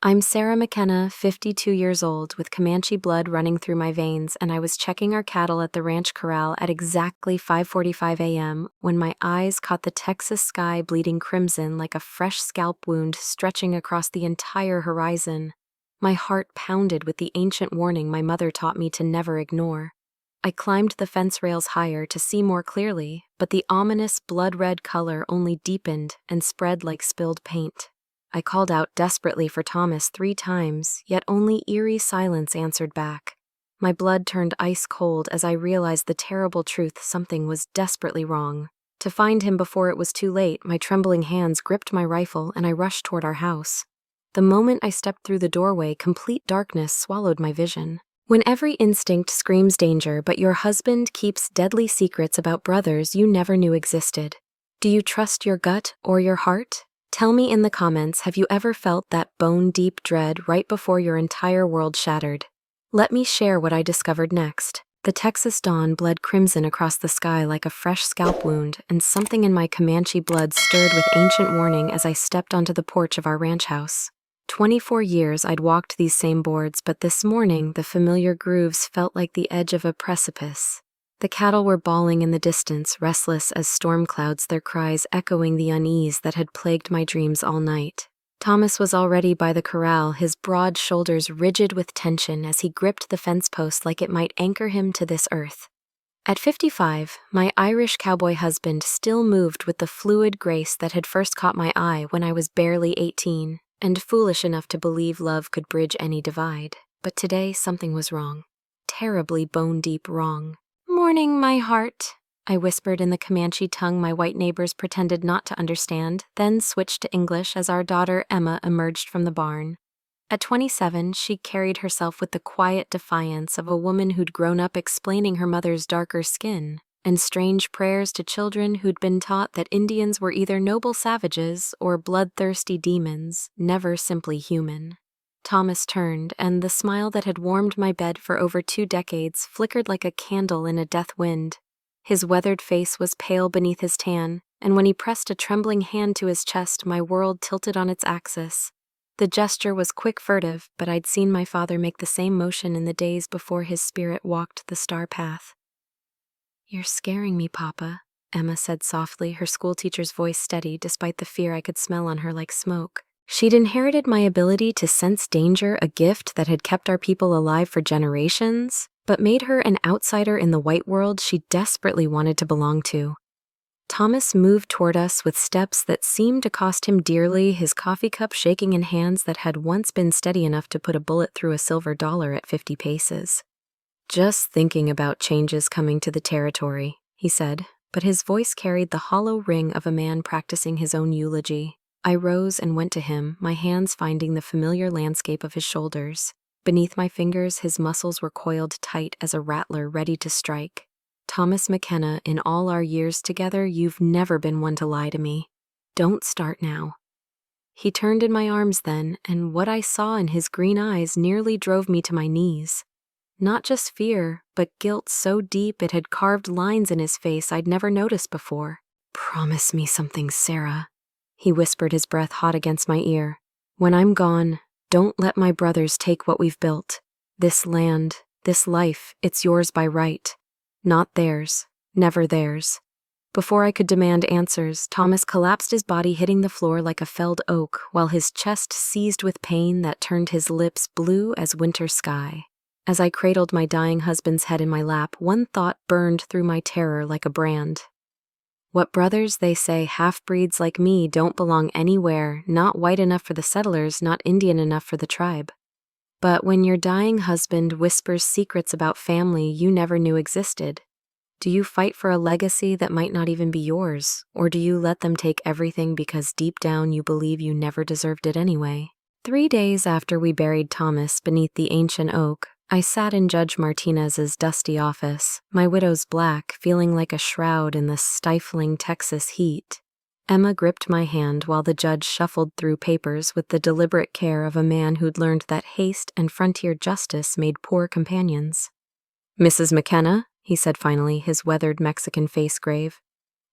I'm Sarah McKenna, 52 years old, with Comanche blood running through my veins, and I was checking our cattle at the ranch corral at exactly 5:45 a.m. when my eyes caught the Texas sky bleeding crimson like a fresh scalp wound stretching across the entire horizon. My heart pounded with the ancient warning my mother taught me to never ignore. I climbed the fence rails higher to see more clearly, but the ominous blood-red color only deepened and spread like spilled paint. I called out desperately for Thomas 3 times, yet only eerie silence answered back. My blood turned ice cold as I realized the terrible truth: something was desperately wrong. To find him before it was too late, my trembling hands gripped my rifle and I rushed toward our house. The moment I stepped through the doorway, complete darkness swallowed my vision. When every instinct screams danger, but your husband keeps deadly secrets about brothers you never knew existed. Do you trust your gut or your heart? Tell me in the comments, have you ever felt that bone-deep dread right before your entire world shattered? Let me share what I discovered next. The Texas dawn bled crimson across the sky like a fresh scalp wound, and something in my Comanche blood stirred with ancient warning as I stepped onto the porch of our ranch house. 24 years I'd walked these same boards, but this morning the familiar grooves felt like the edge of a precipice. The cattle were bawling in the distance, restless as storm clouds, their cries echoing the unease that had plagued my dreams all night. Thomas was already by the corral, his broad shoulders rigid with tension as he gripped the fence post like it might anchor him to this earth. At 55, my Irish cowboy husband still moved with the fluid grace that had first caught my eye when I was barely 18, and foolish enough to believe love could bridge any divide. But today something was wrong. Terribly bone-deep wrong. "Morning, my heart," I whispered in the Comanche tongue my white neighbors pretended not to understand, then switched to English as our daughter Emma emerged from the barn. At 27, she carried herself with the quiet defiance of a woman who'd grown up explaining her mother's darker skin and strange prayers to children who'd been taught that Indians were either noble savages or bloodthirsty demons, never simply human. Thomas turned, and the smile that had warmed my bed for over 2 decades flickered like a candle in a death wind. His weathered face was pale beneath his tan, and when he pressed a trembling hand to his chest, my world tilted on its axis. The gesture was quick, furtive, but I'd seen my father make the same motion in the days before his spirit walked the star path. "You're scaring me, Papa," Emma said softly, her schoolteacher's voice steady despite the fear I could smell on her like smoke. She'd inherited my ability to sense danger, a gift that had kept our people alive for generations, but made her an outsider in the white world she desperately wanted to belong to. Thomas moved toward us with steps that seemed to cost him dearly, his coffee cup shaking in hands that had once been steady enough to put a bullet through a silver dollar at 50 paces. "Just thinking about changes coming to the territory," he said, but his voice carried the hollow ring of a man practicing his own eulogy. I rose and went to him, my hands finding the familiar landscape of his shoulders. Beneath my fingers, his muscles were coiled tight as a rattler ready to strike. "Thomas McKenna, in all our years together, you've never been one to lie to me. Don't start now." He turned in my arms then, and what I saw in his green eyes nearly drove me to my knees. Not just fear, but guilt so deep it had carved lines in his face I'd never noticed before. "Promise me something, Sarah," he whispered, his breath hot against my ear. "When I'm gone, don't let my brothers take what we've built. This land, this life, it's yours by right. Not theirs, never theirs." Before I could demand answers, Thomas collapsed, his body hitting the floor like a felled oak, while his chest seized with pain that turned his lips blue as winter sky. As I cradled my dying husband's head in my lap, one thought burned through my terror like a brand. What brothers, they say, half-breeds like me don't belong anywhere, not white enough for the settlers, not Indian enough for the tribe. But when your dying husband whispers secrets about family you never knew existed, do you fight for a legacy that might not even be yours, or do you let them take everything because deep down you believe you never deserved it anyway? 3 days after we buried Thomas beneath the ancient oak, I sat in Judge Martinez's dusty office, my widow's black feeling like a shroud in the stifling Texas heat. Emma gripped my hand while the judge shuffled through papers with the deliberate care of a man who'd learned that haste and frontier justice made poor companions. "Mrs. McKenna," he said finally, his weathered Mexican face grave,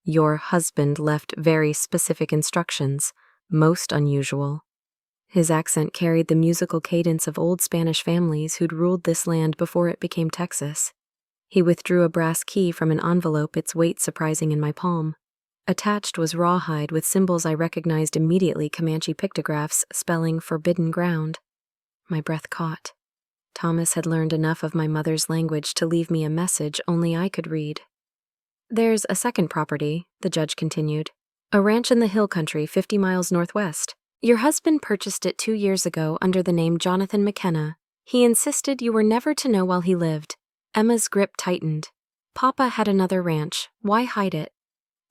"your husband left very specific instructions, most unusual." His accent carried the musical cadence of old Spanish families who'd ruled this land before it became Texas. He withdrew a brass key from an envelope, its weight surprising in my palm. Attached was rawhide with symbols I recognized immediately, Comanche pictographs spelling forbidden ground. My breath caught. Thomas had learned enough of my mother's language to leave me a message only I could read. There's a second property, the judge continued. A ranch in the hill country 50 miles northwest. Your husband purchased it 2 years ago under the name Jonathan McKenna. He insisted you were never to know while he lived. Emma's grip tightened. Papa had another ranch. Why hide it?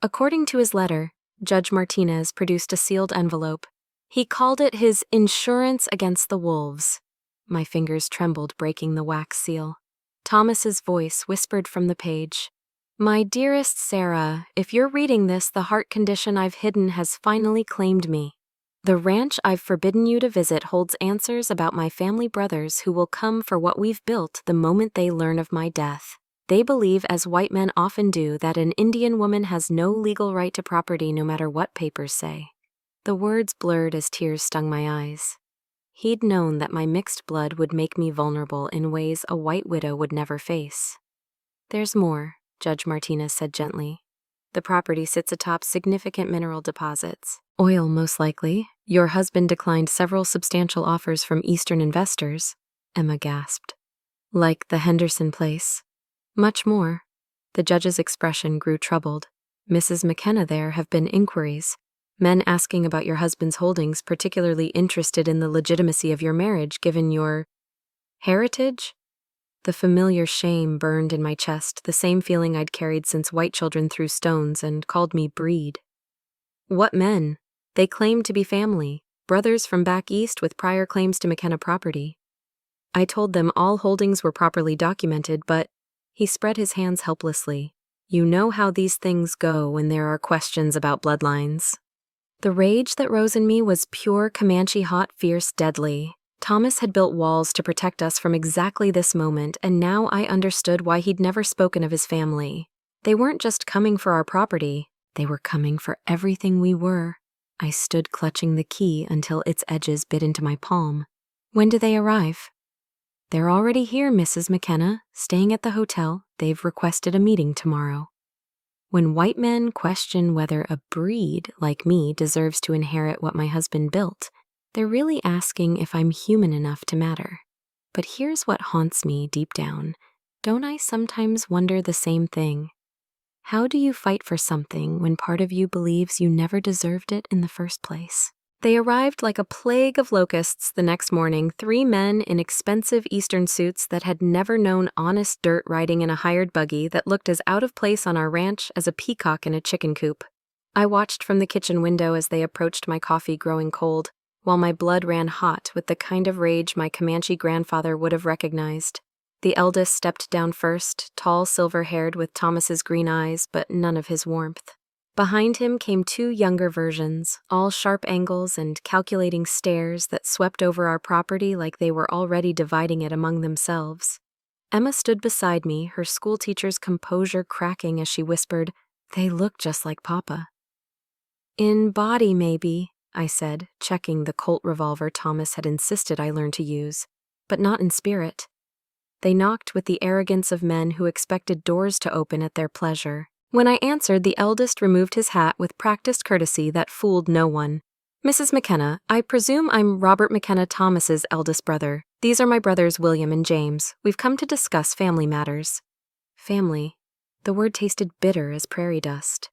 According to his letter, Judge Martinez produced a sealed envelope. He called it his insurance against the wolves. My fingers trembled, breaking the wax seal. Thomas's voice whispered from the page. My dearest Sarah, if you're reading this, the heart condition I've hidden has finally claimed me. The ranch I've forbidden you to visit holds answers about my family brothers who will come for what we've built the moment they learn of my death. They believe, as white men often do, that an Indian woman has no legal right to property no matter what papers say. The words blurred as tears stung my eyes. He'd known that my mixed blood would make me vulnerable in ways a white widow would never face. There's more, Judge Martinez said gently. The property sits atop significant mineral deposits. Oil, most likely. Your husband declined several substantial offers from Eastern investors, Emma gasped. Like the Henderson place. Much more. The judge's expression grew troubled. Mrs. McKenna, there have been inquiries. Men asking about your husband's holdings, particularly interested in the legitimacy of your marriage given your heritage? The familiar shame burned in my chest, the same feeling I'd carried since white children threw stones and called me breed. What men? They claimed to be family, brothers from back east with prior claims to McKenna property. I told them all holdings were properly documented, but he spread his hands helplessly. You know how these things go when there are questions about bloodlines. The rage that rose in me was pure Comanche, hot, fierce, deadly. Thomas had built walls to protect us from exactly this moment, and now I understood why he'd never spoken of his family. They weren't just coming for our property, they were coming for everything we were. I stood clutching the key until its edges bit into my palm. When do they arrive? They're already here, Mrs. McKenna, staying at the hotel. They've requested a meeting tomorrow. When white men question whether a breed like me deserves to inherit what my husband built, they're really asking if I'm human enough to matter. But here's what haunts me deep down. Don't I sometimes wonder the same thing? How do you fight for something when part of you believes you never deserved it in the first place? They arrived like a plague of locusts the next morning, 3 men in expensive Eastern suits that had never known honest dirt, riding in a hired buggy that looked as out of place on our ranch as a peacock in a chicken coop. I watched from the kitchen window as they approached, my coffee growing cold, while my blood ran hot with the kind of rage my Comanche grandfather would have recognized. The eldest stepped down first, tall, silver-haired with Thomas's green eyes, but none of his warmth. Behind him came 2 younger versions, all sharp angles and calculating stares that swept over our property like they were already dividing it among themselves. Emma stood beside me, her schoolteacher's composure cracking as she whispered, "They look just like Papa." "In body, maybe," I said, checking the Colt revolver Thomas had insisted I learn to use, "but not in spirit." They knocked with the arrogance of men who expected doors to open at their pleasure. When I answered, the eldest removed his hat with practiced courtesy that fooled no one. "Mrs. McKenna, I presume I'm Robert McKenna, Thomas's eldest brother. These are my brothers William and James. We've come to discuss family matters." Family. The word tasted bitter as prairie dust.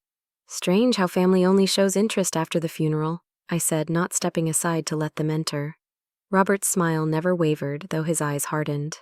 "Strange how family only shows interest after the funeral," I said, not stepping aside to let them enter. Robert's smile never wavered, though his eyes hardened.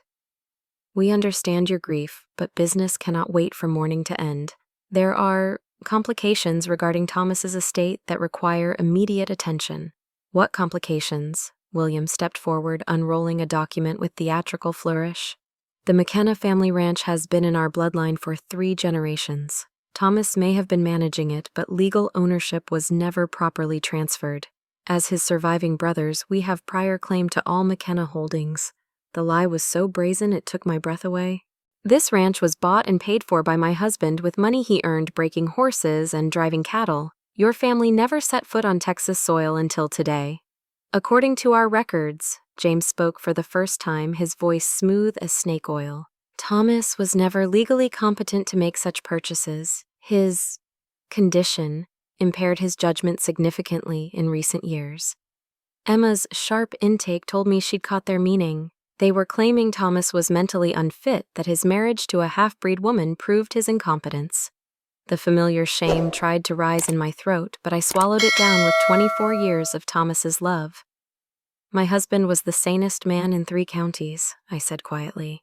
"We understand your grief, but business cannot wait for mourning to end. There are complications regarding Thomas's estate that require immediate attention." "What complications?" William stepped forward, unrolling a document with theatrical flourish. "The McKenna family ranch has been in our bloodline for 3 generations. Thomas may have been managing it, but legal ownership was never properly transferred. As his surviving brothers, we have prior claim to all McKenna holdings." The lie was so brazen it took my breath away. "This ranch was bought and paid for by my husband with money he earned breaking horses and driving cattle. Your family never set foot on Texas soil until today." According to our records, James spoke for the first time, his voice smooth as snake oil. Thomas was never legally competent to make such purchases. His condition impaired his judgment significantly in recent years. Emma's sharp intake told me she'd caught their meaning. They were claiming Thomas was mentally unfit, that his marriage to a half-breed woman proved his incompetence. The familiar shame tried to rise in my throat, but I swallowed it down with 24 years of Thomas's love. My husband was the sanest man in 3 counties, I said quietly.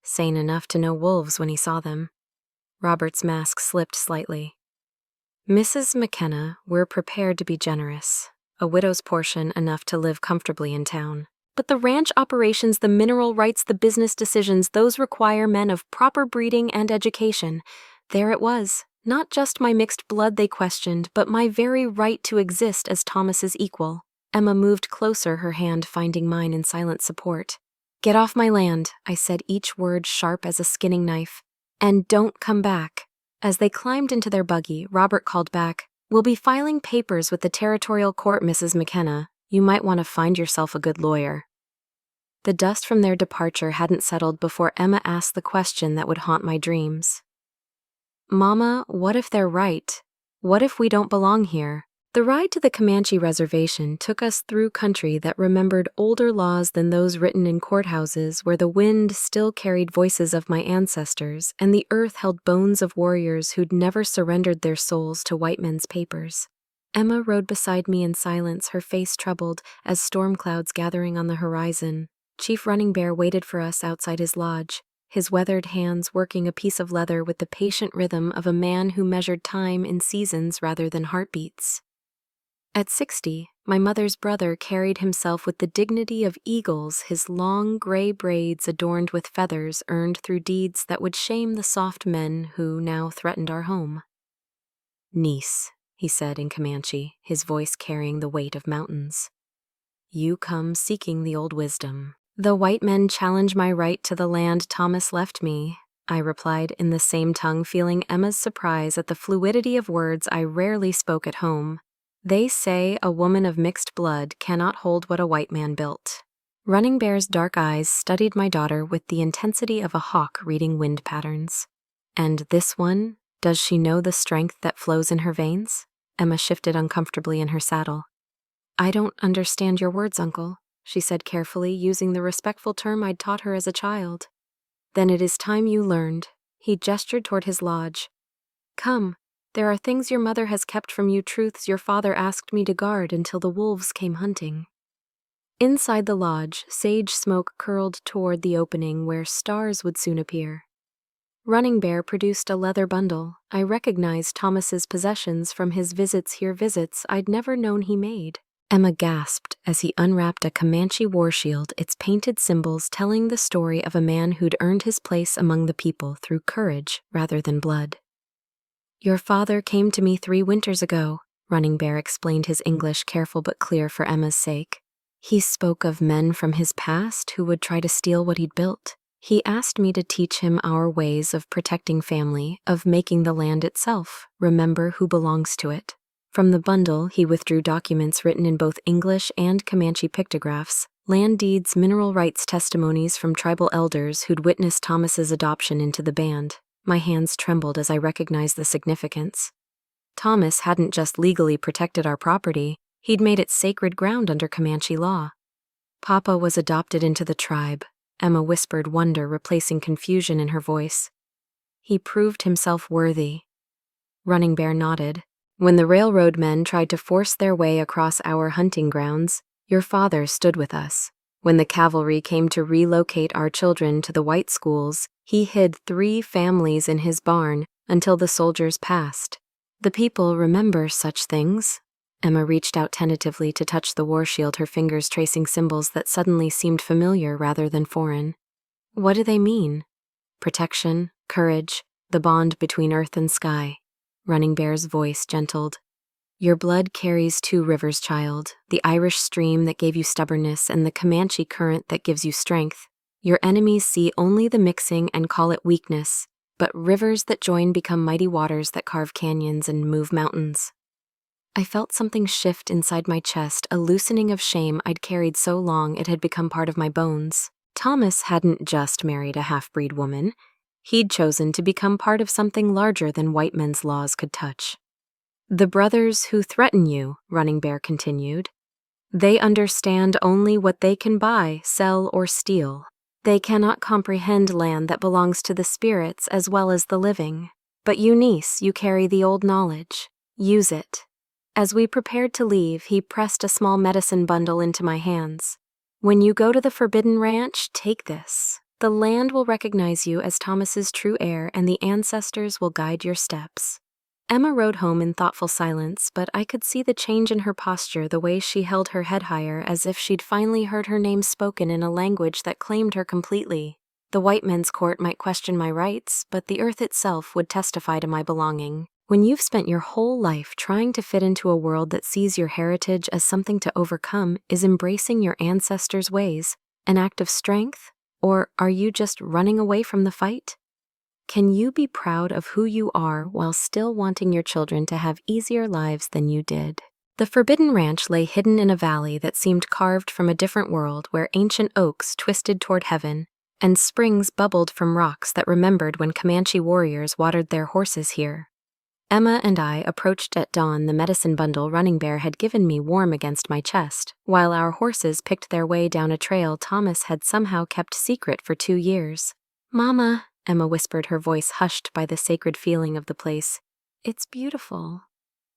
Sane enough to know wolves when he saw them. Robert's mask slipped slightly. Mrs. McKenna, we're prepared to be generous. A widow's portion enough to live comfortably in town. But the ranch operations, the mineral rights, the business decisions, those require men of proper breeding and education. There it was. Not just my mixed blood they questioned, but my very right to exist as Thomas's equal. Emma moved closer, her hand finding mine in silent support. Get off my land, I said, each word sharp as a skinning knife. And don't come back. As they climbed into their buggy, Robert called back, We'll be filing papers with the territorial court, Mrs. McKenna. You might want to find yourself a good lawyer. The dust from their departure hadn't settled before Emma asked the question that would haunt my dreams. Mama, what if they're right? What if we don't belong here? The ride to the Comanche reservation took us through country that remembered older laws than those written in courthouses, where the wind still carried voices of my ancestors and the earth held bones of warriors who'd never surrendered their souls to white men's papers. Emma rode beside me in silence, her face troubled as storm clouds gathering on the horizon. Chief Running Bear waited for us outside his lodge, his weathered hands working a piece of leather with the patient rhythm of a man who measured time in seasons rather than heartbeats. At 60, my mother's brother carried himself with the dignity of eagles, his long gray braids adorned with feathers earned through deeds that would shame the soft men who now threatened our home. Niece, he said in Comanche, his voice carrying the weight of mountains. You come seeking the old wisdom. The white men challenge my right to the land Thomas left me, I replied in the same tongue, feeling Emma's surprise at the fluidity of words I rarely spoke at home. They say a woman of mixed blood cannot hold what a white man built. Running Bear's dark eyes studied my daughter with the intensity of a hawk reading wind patterns. And this one, does she know the strength that flows in her veins? Emma shifted uncomfortably in her saddle. I don't understand your words, Uncle, she said carefully, using the respectful term I'd taught her as a child. Then it is time you learned. He gestured toward his lodge. Come. There are things your mother has kept from you, truths your father asked me to guard until the wolves came hunting. Inside the lodge, sage smoke curled toward the opening where stars would soon appear. Running Bear produced a leather bundle. I recognized Thomas's possessions from his visits I'd never known he made. Emma gasped as he unwrapped a Comanche war shield, its painted symbols telling the story of a man who'd earned his place among the people through courage rather than blood. Your father came to me 3 winters ago, Running Bear explained, his English careful but clear for Emma's sake. He spoke of men from his past who would try to steal what he'd built. He asked me to teach him our ways of protecting family, of making the land itself, remember who belongs to it. From the bundle, he withdrew documents written in both English and Comanche pictographs, land deeds, mineral rights testimonies from tribal elders who'd witnessed Thomas's adoption into the band. My hands trembled as I recognized the significance. Thomas hadn't just legally protected our property, he'd made it sacred ground under Comanche law. Papa was adopted into the tribe, Emma whispered, wonder replacing confusion in her voice. He proved himself worthy. Running Bear nodded. When the railroad men tried to force their way across our hunting grounds, your father stood with us. When the cavalry came to relocate our children to the white schools, he hid 3 families in his barn until the soldiers passed. The people remember such things. Emma reached out tentatively to touch the war shield, her fingers tracing symbols that suddenly seemed familiar rather than foreign. What do they mean? Protection, courage, the bond between earth and sky. Running Bear's voice gentled. Your blood carries 2 rivers, child, the Irish stream that gave you stubbornness and the Comanche current that gives you strength. Your enemies see only the mixing and call it weakness, but rivers that join become mighty waters that carve canyons and move mountains. I felt something shift inside my chest, a loosening of shame I'd carried so long it had become part of my bones. Thomas hadn't just married a half-breed woman. He'd chosen to become part of something larger than white men's laws could touch. The brothers who threaten you, Running Bear continued, they understand only what they can buy, sell, or steal. They cannot comprehend land that belongs to the spirits as well as the living. But you, niece, you carry the old knowledge. Use it. As we prepared to leave, he pressed a small medicine bundle into my hands. When you go to the Forbidden Ranch, take this. The land will recognize you as Thomas's true heir, and the ancestors will guide your steps. Emma rode home in thoughtful silence, but I could see the change in her posture, the way she held her head higher, as if she'd finally heard her name spoken in a language that claimed her completely. The white men's court might question my rights, but the earth itself would testify to my belonging. When you've spent your whole life trying to fit into a world that sees your heritage as something to overcome, is embracing your ancestors' ways an act of strength, or are you just running away from the fight? Can you be proud of who you are while still wanting your children to have easier lives than you did? The Forbidden Ranch lay hidden in a valley that seemed carved from a different world, where ancient oaks twisted toward heaven and springs bubbled from rocks that remembered when Comanche warriors watered their horses here. Emma and I approached at dawn, the medicine bundle Running Bear had given me warm against my chest, while our horses picked their way down a trail Thomas had somehow kept secret for 2 years. "Mama," Emma whispered, her voice hushed by the sacred feeling of the place. "It's beautiful."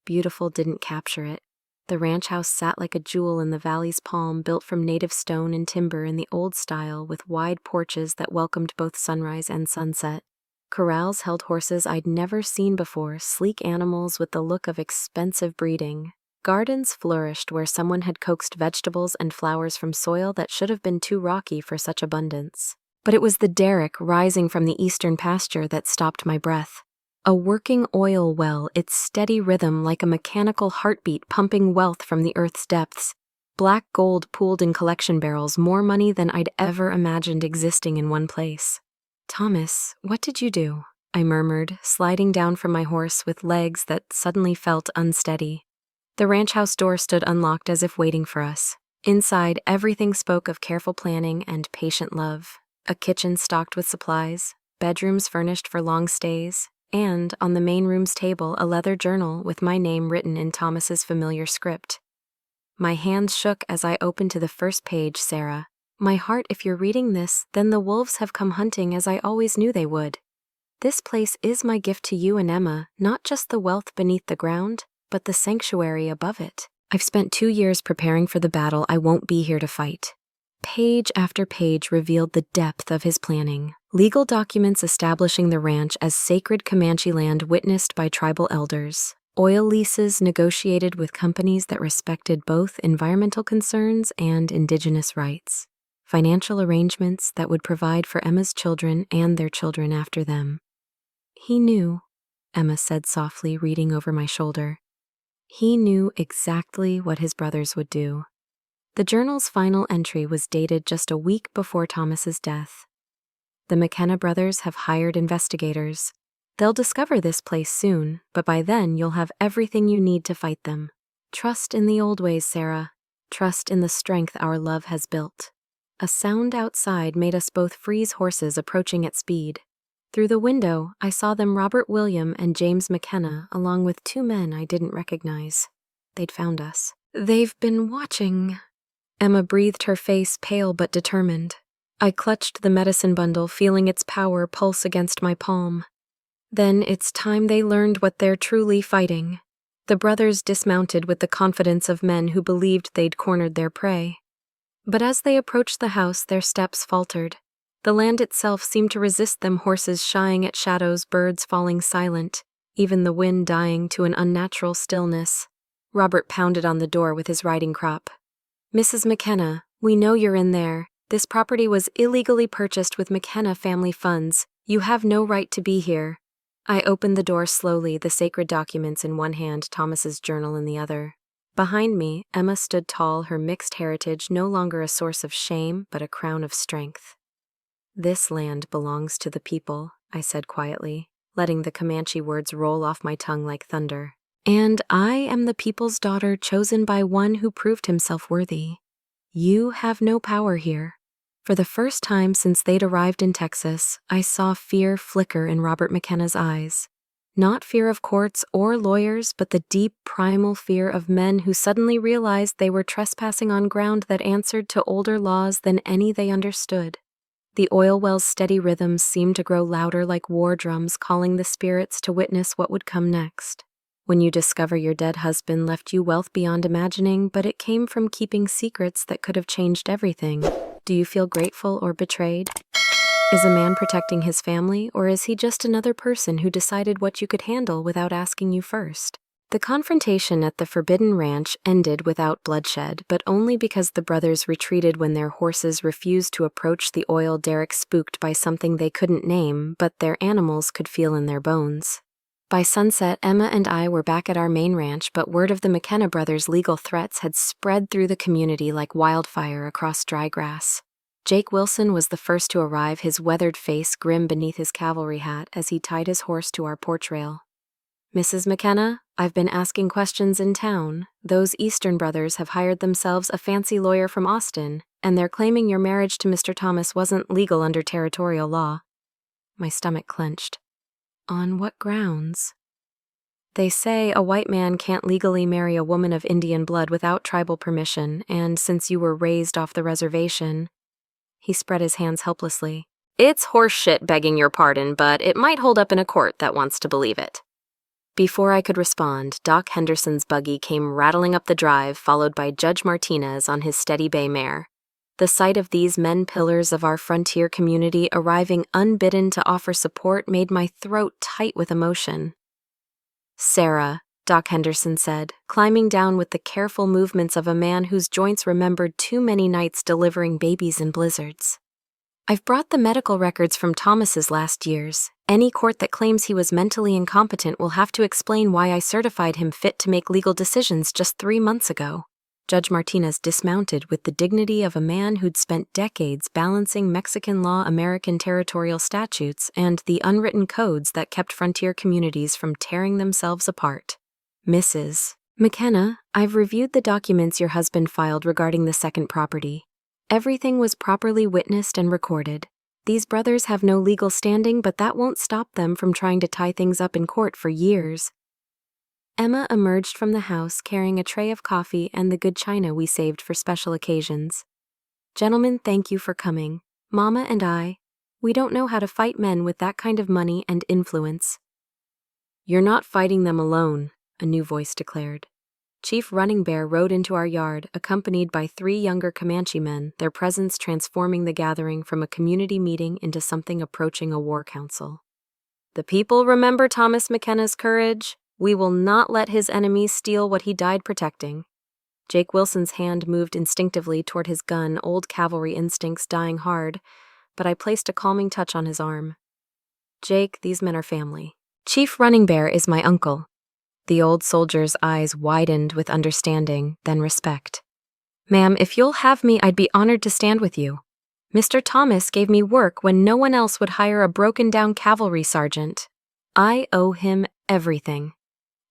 Beautiful didn't capture it. The ranch house sat like a jewel in the valley's palm, built from native stone and timber in the old style, with wide porches that welcomed both sunrise and sunset. Corrals held horses I'd never seen before, sleek animals with the look of expensive breeding. Gardens flourished where someone had coaxed vegetables and flowers from soil that should have been too rocky for such abundance. But it was the derrick rising from the eastern pasture that stopped my breath. A working oil well, its steady rhythm like a mechanical heartbeat pumping wealth from the earth's depths. Black gold pooled in collection barrels, more money than I'd ever imagined existing in one place. "Thomas, what did you do?" I murmured, sliding down from my horse with legs that suddenly felt unsteady. The ranch house door stood unlocked as if waiting for us. Inside, everything spoke of careful planning and patient love. A kitchen stocked with supplies, bedrooms furnished for long stays, and, on the main room's table, a leather journal with my name written in Thomas's familiar script. My hands shook as I opened to the first page, Sarah. My heart, if you're reading this, then the wolves have come hunting as I always knew they would. This place is my gift to you and Emma, not just the wealth beneath the ground, but the sanctuary above it. I've spent 2 years preparing for the battle I won't be here to fight. Page after page revealed the depth of his planning. Legal documents establishing the ranch as sacred Comanche land witnessed by tribal elders. Oil leases negotiated with companies that respected both environmental concerns and indigenous rights. Financial arrangements that would provide for Emma's children and their children after them. "He knew," Emma said softly, reading over my shoulder. "He knew exactly what his brothers would do." The journal's final entry was dated just a week before Thomas's death. "The McKenna brothers have hired investigators. They'll discover this place soon, but by then you'll have everything you need to fight them. Trust in the old ways, Sarah. Trust in the strength our love has built." A sound outside made us both freeze, horses approaching at speed. Through the window, I saw them, Robert William and James McKenna, along with 2 men I didn't recognize. They'd found us. "They've been watching." Emma breathed, her face pale but determined. I clutched the medicine bundle, feeling its power pulse against my palm. "Then it's time they learned what they're truly fighting." The brothers dismounted with the confidence of men who believed they'd cornered their prey. But as they approached the house, their steps faltered. The land itself seemed to resist them, horses shying at shadows, birds falling silent, even the wind dying to an unnatural stillness. Robert pounded on the door with his riding crop. "Mrs. McKenna, we know you're in there. This property was illegally purchased with McKenna family funds. You have no right to be here." I opened the door slowly, the sacred documents in one hand, Thomas's journal in the other. Behind me, Emma stood tall, her mixed heritage no longer a source of shame, but a crown of strength. "This land belongs to the people," I said quietly, letting the Comanche words roll off my tongue like thunder. And I am the people's daughter chosen by one who proved himself worthy. You have no power here." For the first time since they'd arrived in Texas, I saw fear flicker in Robert McKenna's eyes. Not fear of courts or lawyers, but the deep, primal fear of men who suddenly realized they were trespassing on ground that answered to older laws than any they understood. The oil well's steady rhythms seemed to grow louder like war drums, calling the spirits to witness what would come next. When you discover your dead husband left you wealth beyond imagining, but it came from keeping secrets that could have changed everything. Do you feel grateful or betrayed? Is a man protecting his family, or is he just another person who decided what you could handle without asking you first? The confrontation at the Forbidden Ranch ended without bloodshed, but only because the brothers retreated when their horses refused to approach the oil derrick spooked by something they couldn't name, but their animals could feel in their bones. By sunset, Emma and I were back at our main ranch, but word of the McKenna brothers' legal threats had spread through the community like wildfire across dry grass. Jake Wilson was the first to arrive, his weathered face grim beneath his cavalry hat as he tied his horse to our porch rail. "Mrs. McKenna, I've been asking questions in town. Those Eastern brothers have hired themselves a fancy lawyer from Austin, and they're claiming your marriage to Mr. Thomas wasn't legal under territorial law." My stomach clenched. "On what grounds?" "They say a white man can't legally marry a woman of Indian blood without tribal permission, and since you were raised off the reservation—" He spread his hands helplessly. "It's horseshit, begging your pardon, but it might hold up in a court that wants to believe it." Before I could respond, Doc Henderson's buggy came rattling up the drive, followed by Judge Martinez on his steady bay mare. The sight of these men pillars of our frontier community arriving unbidden to offer support made my throat tight with emotion. "Sarah," Doc Henderson said, climbing down with the careful movements of a man whose joints remembered too many nights delivering babies in blizzards. "I've brought the medical records from Thomas's last years. Any court that claims he was mentally incompetent will have to explain why I certified him fit to make legal decisions just 3 months ago." Judge Martinez dismounted with the dignity of a man who'd spent decades balancing Mexican law, American territorial statutes, and the unwritten codes that kept frontier communities from tearing themselves apart. "Mrs. McKenna, I've reviewed the documents your husband filed regarding the second property. Everything was properly witnessed and recorded. These brothers have no legal standing, but that won't stop them from trying to tie things up in court for years." Emma emerged from the house carrying a tray of coffee and the good china we saved for special occasions. "Gentlemen, thank you for coming. Mama and we don't know how to fight men with that kind of money and influence." "You're not fighting them alone," a new voice declared. Chief Running Bear rode into our yard, accompanied by 3 younger Comanche men, their presence transforming the gathering from a community meeting into something approaching a war council. "The people remember Thomas McKenna's courage. We will not let his enemies steal what he died protecting." Jake Wilson's hand moved instinctively toward his gun, old cavalry instincts dying hard, but I placed a calming touch on his arm. "Jake, these men are family. Chief Running Bear is my uncle." The old soldier's eyes widened with understanding, then respect. "Ma'am, if you'll have me, I'd be honored to stand with you. Mr. Thomas gave me work when no one else would hire a broken-down cavalry sergeant. I owe him everything."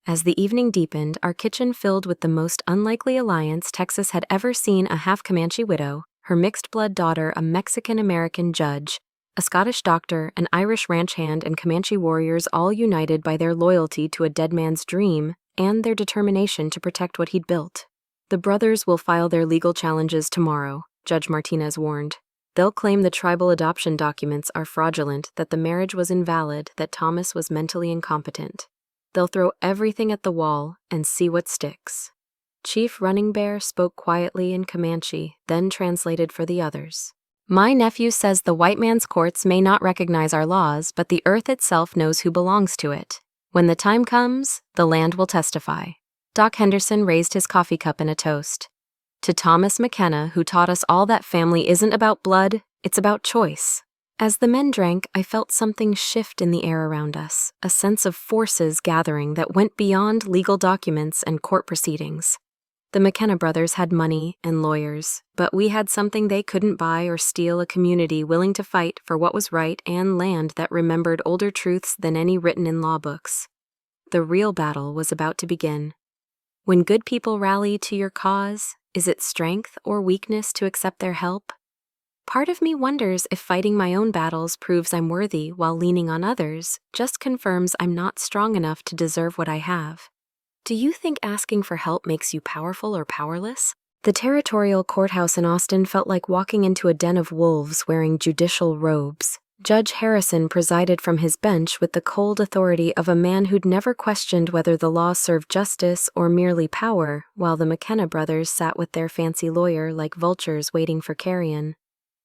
As the evening deepened, our kitchen filled with the most unlikely alliance Texas had ever seen: a half-Comanche widow, her mixed-blood daughter a Mexican-American judge, a Scottish doctor, an Irish ranch hand, and Comanche warriors all united by their loyalty to a dead man's dream and their determination to protect what he'd built. "The brothers will file their legal challenges tomorrow," Judge Martinez warned. "They'll claim the tribal adoption documents are fraudulent, that the marriage was invalid, that Thomas was mentally incompetent. They'll throw everything at the wall and see what sticks." Chief Running Bear spoke quietly in Comanche, then translated for the others. "My nephew says the white man's courts may not recognize our laws, but the earth itself knows who belongs to it. When the time comes, the land will testify." Doc Henderson raised his coffee cup in a toast. "To Thomas McKenna, who taught us all that family isn't about blood, it's about choice." As the men drank, I felt something shift in the air around us, a sense of forces gathering that went beyond legal documents and court proceedings. The McKenna brothers had money and lawyers, but we had something they couldn't buy or steal: a community willing to fight for what was right and land that remembered older truths than any written in law books. The real battle was about to begin. When good people rally to your cause, is it strength or weakness to accept their help? Part of me wonders if fighting my own battles proves I'm worthy while leaning on others just confirms I'm not strong enough to deserve what I have. Do you think asking for help makes you powerful or powerless? The territorial courthouse in Austin felt like walking into a den of wolves wearing judicial robes. Judge Harrison presided from his bench with the cold authority of a man who'd never questioned whether the law served justice or merely power, while the McKenna brothers sat with their fancy lawyer like vultures waiting for carrion.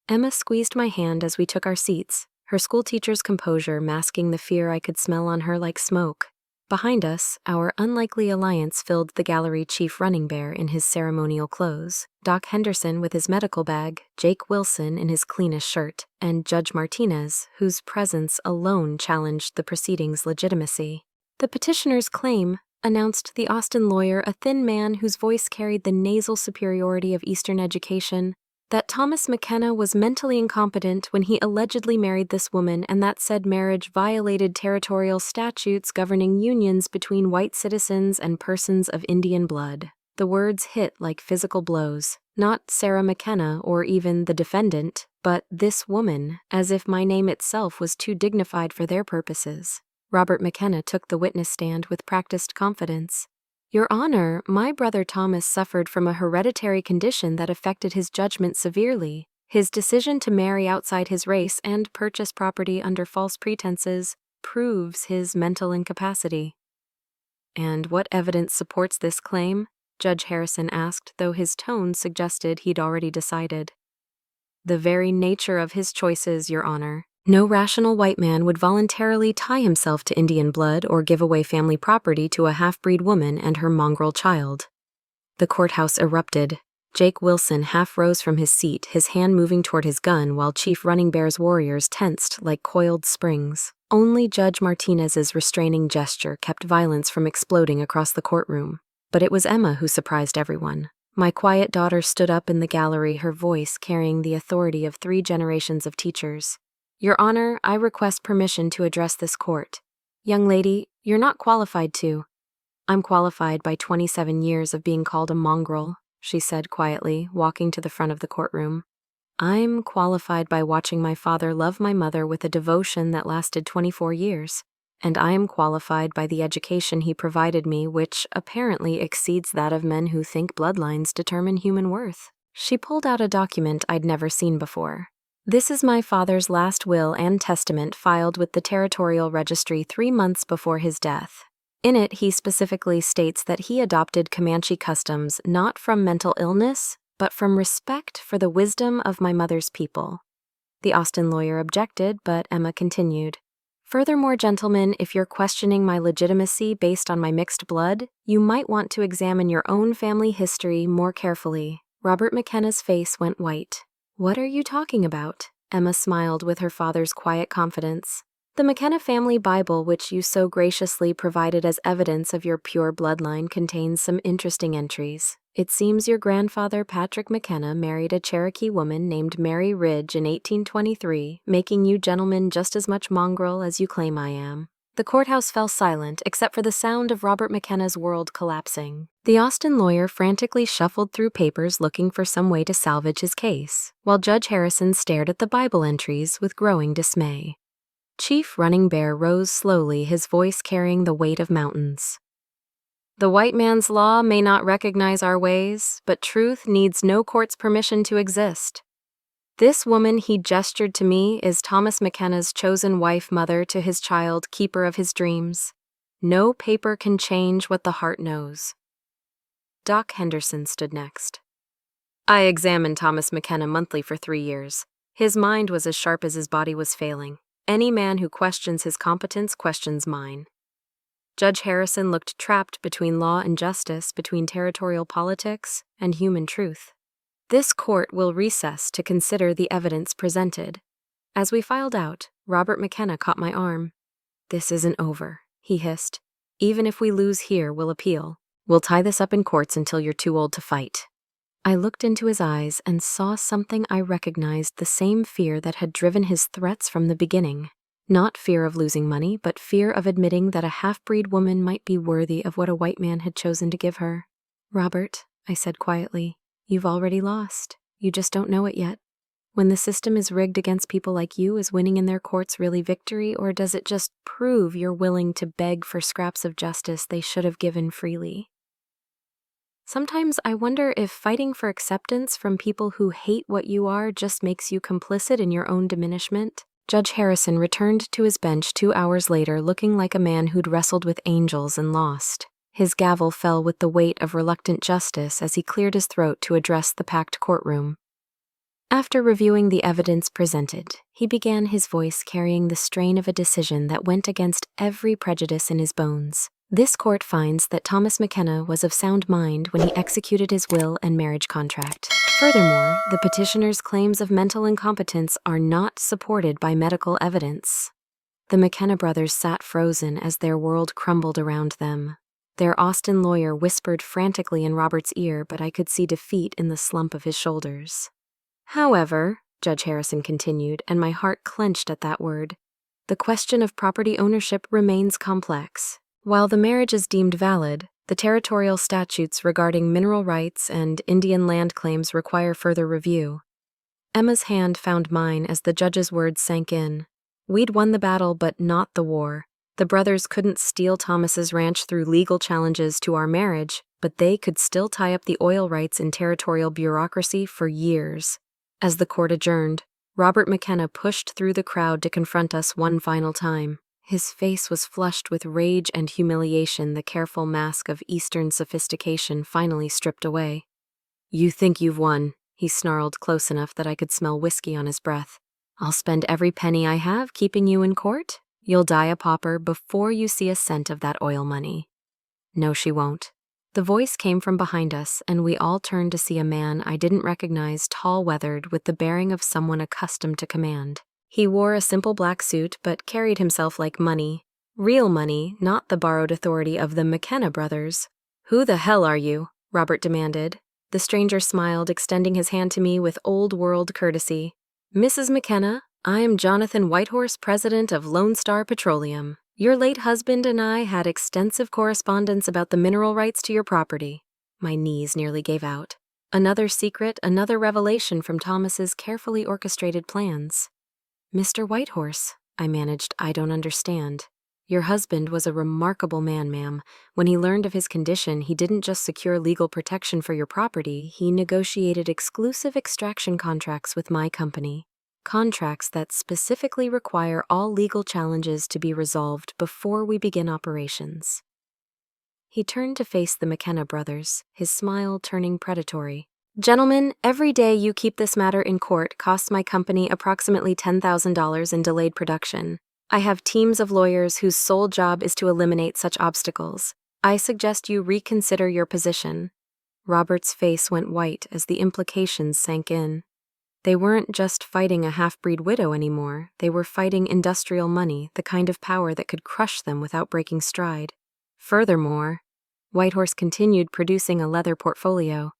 Emma squeezed my hand as we took our seats, her schoolteacher's composure masking the fear I could smell on her like smoke. Behind us, our unlikely alliance filled the gallery chief running bear in his ceremonial clothes, Doc Henderson with his medical bag, Jake Wilson in his cleanest shirt, and Judge Martinez, whose presence alone challenged the proceedings' legitimacy. The petitioner's claim, announced the Austin lawyer, a thin man whose voice carried the nasal superiority of Eastern education, that Thomas McKenna was mentally incompetent when he allegedly married this woman and that said marriage violated territorial statutes governing unions between white citizens and persons of Indian blood. The words hit like physical blows, not Sarah McKenna or even the defendant, but this woman, as if my name itself was too dignified for their purposes. Robert McKenna took the witness stand with practiced confidence. Your Honor, my brother Thomas suffered from a hereditary condition that affected his judgment severely. His decision to marry outside his race and purchase property under false pretenses proves his mental incapacity. And what evidence supports this claim? Judge Harrison asked, though his tone suggested he'd already decided. The very nature of his choices, Your Honor. No rational white man would voluntarily tie himself to Indian blood or give away family property to a half-breed woman and her mongrel child. The courthouse erupted. Jake Wilson half rose from his seat, his hand moving toward his gun, while Chief Running Bear's warriors tensed like coiled springs. Only Judge Martinez's restraining gesture kept violence from exploding across the courtroom. But it was Emma who surprised everyone. My quiet daughter stood up in the gallery, her voice carrying the authority of 3 generations of teachers. Your Honor, I request permission to address this court. Young lady, you're not qualified to. I'm qualified by 27 years of being called a mongrel, she said quietly, walking to the front of the courtroom. I'm qualified by watching my father love my mother with a devotion that lasted 24 years. And I am qualified by the education he provided me, which apparently exceeds that of men who think bloodlines determine human worth. She pulled out a document I'd never seen before. This is my father's last will and testament filed with the Territorial Registry 3 months before his death. In it, he specifically states that he adopted Comanche customs not from mental illness, but from respect for the wisdom of my mother's people. The Austin lawyer objected, but Emma continued. Furthermore, gentlemen, if you're questioning my legitimacy based on my mixed blood, you might want to examine your own family history more carefully. Robert McKenna's face went white. What are you talking about? Emma smiled with her father's quiet confidence. The McKenna family Bible, which you so graciously provided as evidence of your pure bloodline, contains some interesting entries. It seems your grandfather, Patrick McKenna, married a Cherokee woman named Mary Ridge in 1823, making you gentlemen just as much mongrel as you claim I am. The courthouse fell silent, except for the sound of Robert McKenna's world collapsing. The Austin lawyer frantically shuffled through papers looking for some way to salvage his case, while Judge Harrison stared at the Bible entries with growing dismay. Chief Running Bear rose slowly, his voice carrying the weight of mountains. The white man's law may not recognize our ways, but truth needs no court's permission to exist. This woman he gestured to me is Thomas McKenna's chosen wife, mother to his child, keeper of his dreams. No paper can change what the heart knows. Doc Henderson stood next. I examined Thomas McKenna monthly for 3 years. His mind was as sharp as his body was failing. Any man who questions his competence questions mine. Judge Harrison looked trapped between law and justice, between territorial politics and human truth. This court will recess to consider the evidence presented. As we filed out, Robert McKenna caught my arm. This isn't over, he hissed. Even if we lose here, we'll appeal. We'll tie this up in courts until you're too old to fight. I looked into his eyes and saw something I recognized, the same fear that had driven his threats from the beginning. Not fear of losing money, but fear of admitting that a half-breed woman might be worthy of what a white man had chosen to give her. "Robert," I said quietly, "you've already lost. You just don't know it yet. When the system is rigged against people like you, is winning in their courts really victory, or does it just prove you're willing to beg for scraps of justice they should have given freely?" Sometimes I wonder if fighting for acceptance from people who hate what you are just makes you complicit in your own diminishment. Judge Harrison returned to his bench 2 hours later looking like a man who'd wrestled with angels and lost. His gavel fell with the weight of reluctant justice as he cleared his throat to address the packed courtroom. After reviewing the evidence presented, he began, his voice carrying the strain of a decision that went against every prejudice in his bones. "This court finds that Thomas McKenna was of sound mind when he executed his will and marriage contract. Furthermore, the petitioner's claims of mental incompetence are not supported by medical evidence." The McKenna brothers sat frozen as their world crumbled around them. Their Austin lawyer whispered frantically in Robert's ear, but I could see defeat in the slump of his shoulders. "However," Judge Harrison continued, and my heart clenched at that word, "the question of property ownership remains complex. While the marriage is deemed valid, the territorial statutes regarding mineral rights and Indian land claims require further review." Emma's hand found mine as the judge's words sank in. We'd won the battle, but not the war. The brothers couldn't steal Thomas's ranch through legal challenges to our marriage, but they could still tie up the oil rights in territorial bureaucracy for years. As the court adjourned, Robert McKenna pushed through the crowd to confront us one final time. His face was flushed with rage and humiliation, the careful mask of Eastern sophistication finally stripped away. "You think you've won," he snarled close enough that I could smell whiskey on his breath. "I'll spend every penny I have keeping you in court. You'll die a pauper before you see a cent of that oil money." "No, she won't." The voice came from behind us, and we all turned to see a man I didn't recognize, tall-weathered, with the bearing of someone accustomed to command. He wore a simple black suit, but carried himself like money. Real money, not the borrowed authority of the McKenna brothers. "Who the hell are you?" Robert demanded. The stranger smiled, extending his hand to me with old-world courtesy. "Mrs. McKenna, I am Jonathan Whitehorse, president of Lone Star Petroleum. Your late husband and I had extensive correspondence about the mineral rights to your property." My knees nearly gave out. Another secret, another revelation from Thomas's carefully orchestrated plans. "Mr. Whitehorse," I managed, "I don't understand. Your husband was a remarkable man, ma'am. When he learned of his condition, he didn't just secure legal protection for your property, he negotiated exclusive extraction contracts with my company. Contracts that specifically require all legal challenges to be resolved before we begin operations." He turned to face the McKenna brothers, his smile turning predatory. "Gentlemen, every day you keep this matter in court costs my company approximately $10,000 in delayed production. I have teams of lawyers whose sole job is to eliminate such obstacles. I suggest you reconsider your position." Robert's face went white as the implications sank in. They weren't just fighting a half-breed widow anymore. They were fighting industrial money, the kind of power that could crush them without breaking stride. Furthermore, Whitehorse continued, producing a leather portfolio.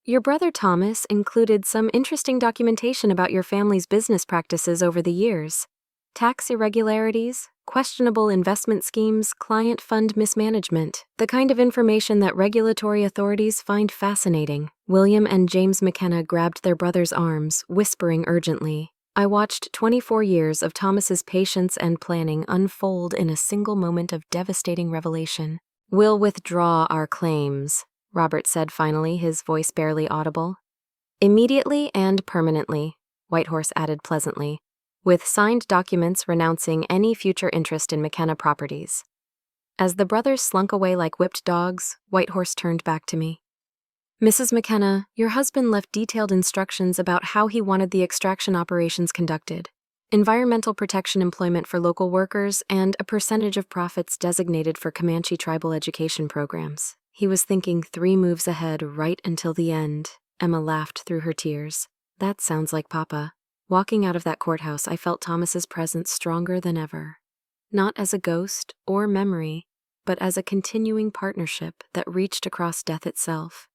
"Your brother Thomas included some interesting documentation about your family's business practices over the years. Tax irregularities, questionable investment schemes, client fund mismanagement, the kind of information that regulatory authorities find fascinating." William and James McKenna grabbed their brother's arms, whispering urgently. I watched 24 years of Thomas's patience and planning unfold in a single moment of devastating revelation. "We'll withdraw our claims," Robert said finally, his voice barely audible. "Immediately and permanently," Whitehorse added pleasantly, "with signed documents renouncing any future interest in McKenna properties." As the brothers slunk away like whipped dogs, Whitehorse turned back to me. "Mrs. McKenna, your husband left detailed instructions about how he wanted the extraction operations conducted. Environmental protection employment for local workers and a percentage of profits designated for Comanche tribal education programs. He was thinking 3 moves ahead right until the end." Emma laughed through her tears. "That sounds like Papa." Walking out of that courthouse, I felt Thomas's presence stronger than ever. Not as a ghost or memory, but as a continuing partnership that reached across death itself.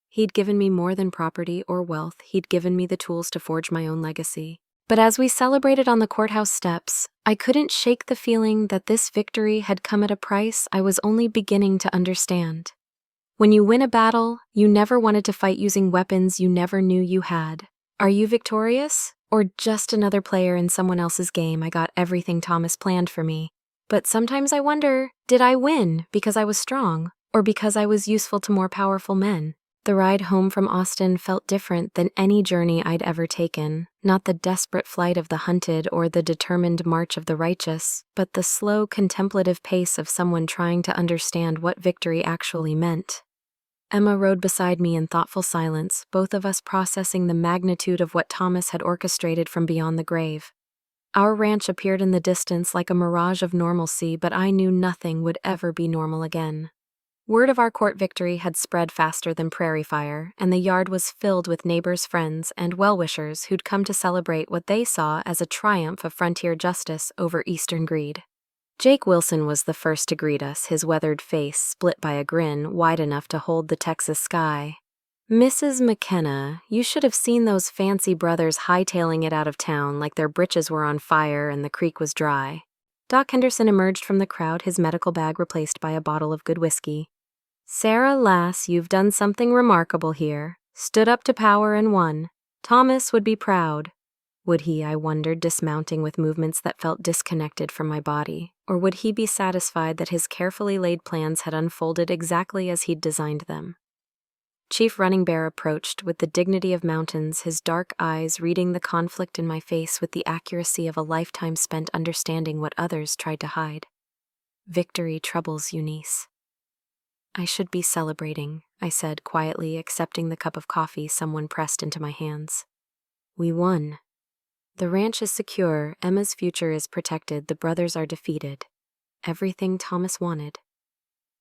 He'd given me more than property or wealth. He'd given me the tools to forge my own legacy. But as we celebrated on the courthouse steps, I couldn't shake the feeling that this victory had come at a price I was only beginning to understand. When you win a battle, you never wanted to fight using weapons you never knew you had. Are you victorious? Or just another player in someone else's game? I got everything Thomas planned for me. But sometimes I wonder, did I win because I was strong, or because I was useful to more powerful men? The ride home from Austin felt different than any journey I'd ever taken, not the desperate flight of the hunted or the determined march of the righteous, but the slow, contemplative pace of someone trying to understand what victory actually meant. Emma rode beside me in thoughtful silence, both of us processing the magnitude of what Thomas had orchestrated from beyond the grave. Our ranch appeared in the distance like a mirage of normalcy, but I knew nothing would ever be normal again. Word of our court victory had spread faster than prairie fire, and the yard was filled with neighbors, friends, and well-wishers who'd come to celebrate what they saw as a triumph of frontier justice over Eastern greed. Jake Wilson was the first to greet us, his weathered face split by a grin wide enough to hold the Texas sky. "Mrs. McKenna, you should have seen those fancy brothers hightailing it out of town like their britches were on fire and the creek was dry." Doc Henderson emerged from the crowd, his medical bag replaced by a bottle of good whiskey. "Sarah, lass, you've done something remarkable here. Stood up to power and won. Thomas would be proud." Would he, I wondered, dismounting with movements that felt disconnected from my body? Or would he be satisfied that his carefully laid plans had unfolded exactly as he'd designed them? Chief Running Bear approached with the dignity of mountains, his dark eyes reading the conflict in my face with the accuracy of a lifetime spent understanding what others tried to hide. "Victory troubles you, niece." "I should be celebrating," I said quietly, accepting the cup of coffee someone pressed into my hands. "We won. The ranch is secure, Emma's future is protected, the brothers are defeated. Everything Thomas wanted."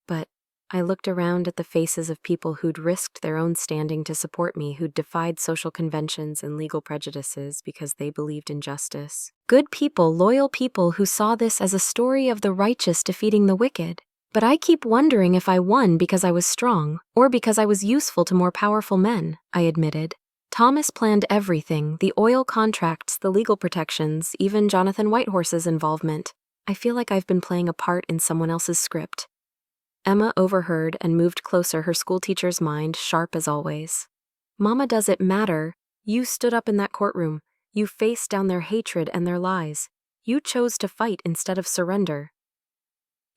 But I looked around at the faces of people who'd risked their own standing to support me, who'd defied social conventions and legal prejudices because they believed in justice. Good people, loyal people who saw this as a story of the righteous defeating the wicked. But I keep wondering if I won because I was strong, or because I was useful to more powerful men, I admitted. Thomas planned everything, the oil contracts, the legal protections, even Jonathan Whitehorse's involvement. I feel like I've been playing a part in someone else's script. Emma overheard and moved closer, her schoolteacher's mind sharp as always. "Mama, does it matter? You stood up in that courtroom. You faced down their hatred and their lies. You chose to fight instead of surrender."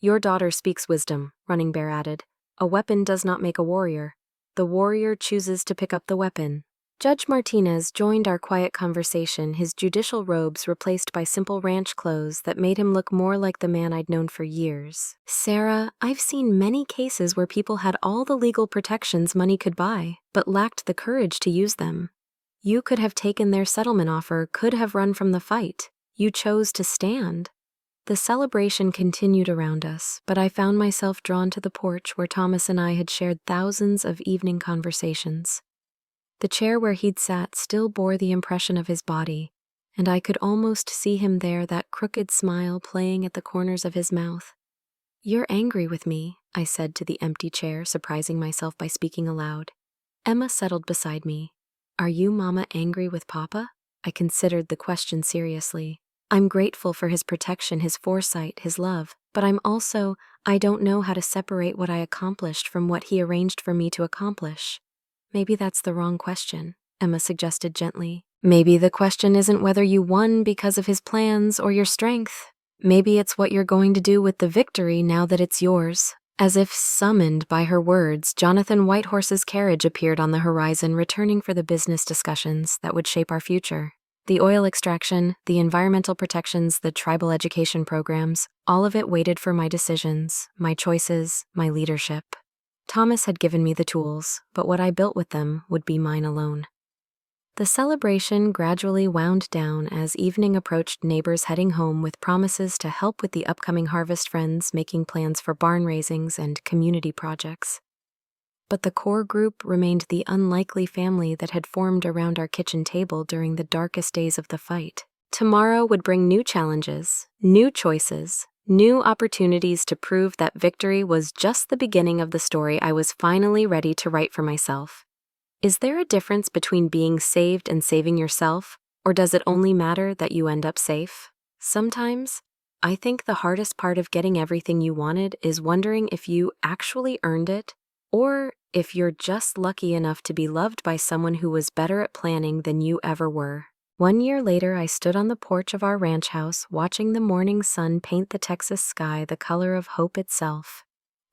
"Your daughter speaks wisdom," Running Bear added. "A weapon does not make a warrior. The warrior chooses to pick up the weapon." Judge Martinez joined our quiet conversation, his judicial robes replaced by simple ranch clothes that made him look more like the man I'd known for years. "Sarah, I've seen many cases where people had all the legal protections money could buy, but lacked the courage to use them. You could have taken their settlement offer, could have run from the fight. You chose to stand." The celebration continued around us, but I found myself drawn to the porch where Thomas and I had shared thousands of evening conversations. The chair where he'd sat still bore the impression of his body, and I could almost see him there, that crooked smile playing at the corners of his mouth. "You're angry with me," I said to the empty chair, surprising myself by speaking aloud. Emma settled beside me. "Are you, Mama, angry with Papa?" I considered the question seriously. I'm grateful for his protection, his foresight, his love, but I don't know how to separate what I accomplished from what he arranged for me to accomplish. "Maybe that's the wrong question," Emma suggested gently. "Maybe the question isn't whether you won because of his plans or your strength. Maybe it's what you're going to do with the victory now that it's yours." As if summoned by her words, Jonathan Whitehorse's carriage appeared on the horizon, returning for the business discussions that would shape our future. The oil extraction, the environmental protections, the tribal education programs, all of it waited for my decisions, my choices, my leadership. Thomas had given me the tools, but what I built with them would be mine alone. The celebration gradually wound down as evening approached, neighbors heading home with promises to help with the upcoming harvest, friends making plans for barn raisings and community projects. But the core group remained the unlikely family that had formed around our kitchen table during the darkest days of the fight. Tomorrow would bring new challenges, new choices, new opportunities to prove that victory was just the beginning of the story I was finally ready to write for myself. Is there a difference between being saved and saving yourself, Or does it only matter that you end up safe? Sometimes, I think the hardest part of getting everything you wanted is wondering if you actually earned it, or if you're just lucky enough to be loved by someone who was better at planning than you ever were. 1 year later, I stood on the porch of our ranch house, watching the morning sun paint the Texas sky the color of hope itself.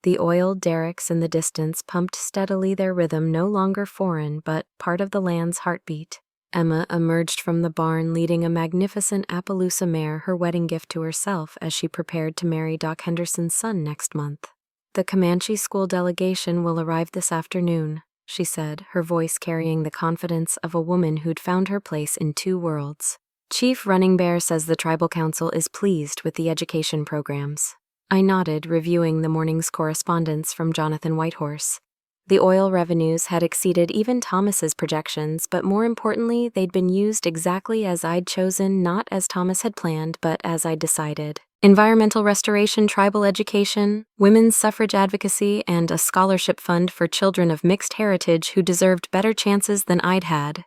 The oiled derricks in the distance pumped steadily, their rhythm no longer foreign, but part of the land's heartbeat. Emma emerged from the barn leading a magnificent Appaloosa mare, her wedding gift to herself as she prepared to marry Doc Henderson's son next month. "The Comanche school delegation will arrive this afternoon," she said, her voice carrying the confidence of a woman who'd found her place in two worlds. "Chief Running Bear says the tribal council is pleased with the education programs." I nodded, reviewing the morning's correspondence from Jonathan Whitehorse. The oil revenues had exceeded even Thomas's projections, but more importantly, they'd been used exactly as I'd chosen, not as Thomas had planned, but as I'd decided. Environmental restoration, tribal education, women's suffrage advocacy, and a scholarship fund for children of mixed heritage who deserved better chances than I'd had.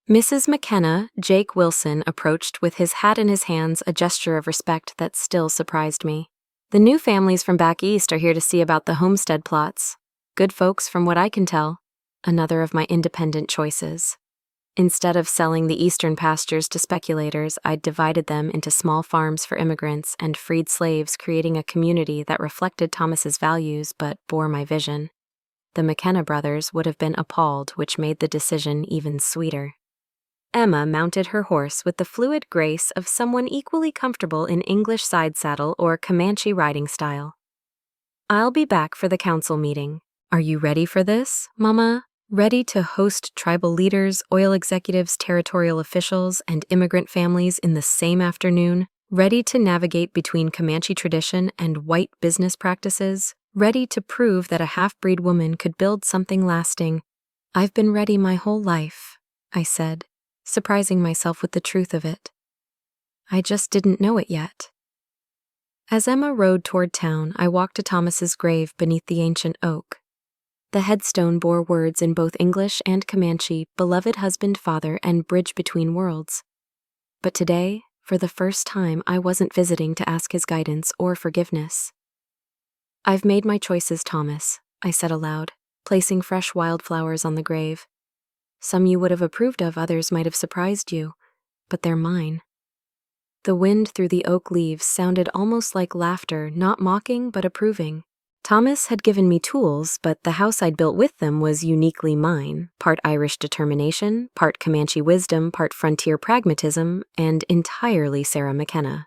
Mrs. McKenna, Jake Wilson, approached with his hat in his hands, a gesture of respect that still surprised me. "The new families from back east are here to see about the homestead plots. Good folks from what I can tell." Another of my independent choices. Instead of selling the eastern pastures to speculators, I'd divided them into small farms for immigrants and freed slaves, creating a community that reflected Thomas's values but bore my vision. The McKenna brothers would have been appalled, which made the decision even sweeter. Emma mounted her horse with the fluid grace of someone equally comfortable in English side saddle or Comanche riding style. "I'll be back for the council meeting. Are you ready for this, Mama? Ready to host tribal leaders, oil executives, territorial officials, and immigrant families in the same afternoon? Ready to navigate between Comanche tradition and white business practices? Ready to prove that a half-breed woman could build something lasting?" "I've been ready my whole life," I said, surprising myself with the truth of it. I just didn't know it yet. As Emma rode toward town, I walked to Thomas's grave beneath the ancient oak. The headstone bore words in both English and Comanche: "Beloved husband, father, and bridge between worlds." But today, for the first time, I wasn't visiting to ask his guidance or forgiveness. "I've made my choices, Thomas," I said aloud, placing fresh wildflowers on the grave. "Some you would have approved of, others might have surprised you, but they're mine." The wind through the oak leaves sounded almost like laughter, not mocking but approving. Thomas had given me tools, but the house I'd built with them was uniquely mine, part Irish determination, part Comanche wisdom, part frontier pragmatism, and entirely Sarah McKenna.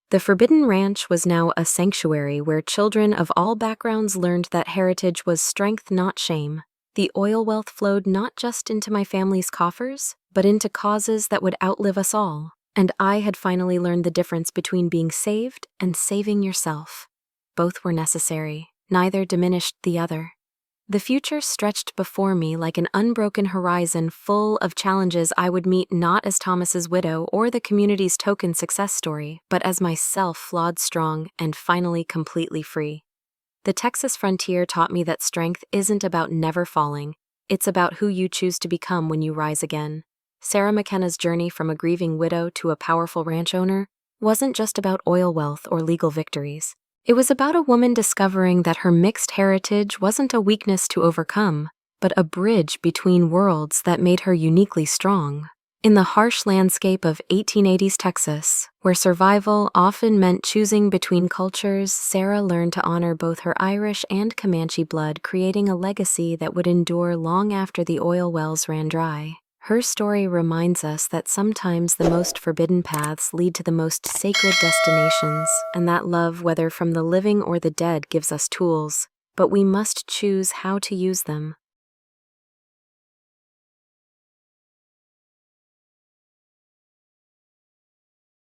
The Forbidden Ranch was now a sanctuary where children of all backgrounds learned that heritage was strength, not shame. The oil wealth flowed not just into my family's coffers, but into causes that would outlive us all. And I had finally learned the difference between being saved and saving yourself. Both were necessary. Neither diminished the other. The future stretched before me like an unbroken horizon full of challenges I would meet not as Thomas's widow or the community's token success story, but as myself, flawed, strong, and finally completely free. The Texas frontier taught me that strength isn't about never falling. It's about who you choose to become when you rise again. Sarah McKenna's journey from a grieving widow to a powerful ranch owner wasn't just about oil wealth or legal victories. It was about a woman discovering that her mixed heritage wasn't a weakness to overcome, but a bridge between worlds that made her uniquely strong. In the harsh landscape of 1880s Texas, where survival often meant choosing between cultures, Sarah learned to honor both her Irish and Comanche blood, creating a legacy that would endure long after the oil wells ran dry. Her story reminds us that sometimes the most forbidden paths lead to the most sacred destinations, and that love, whether from the living or the dead, gives us tools, but we must choose how to use them.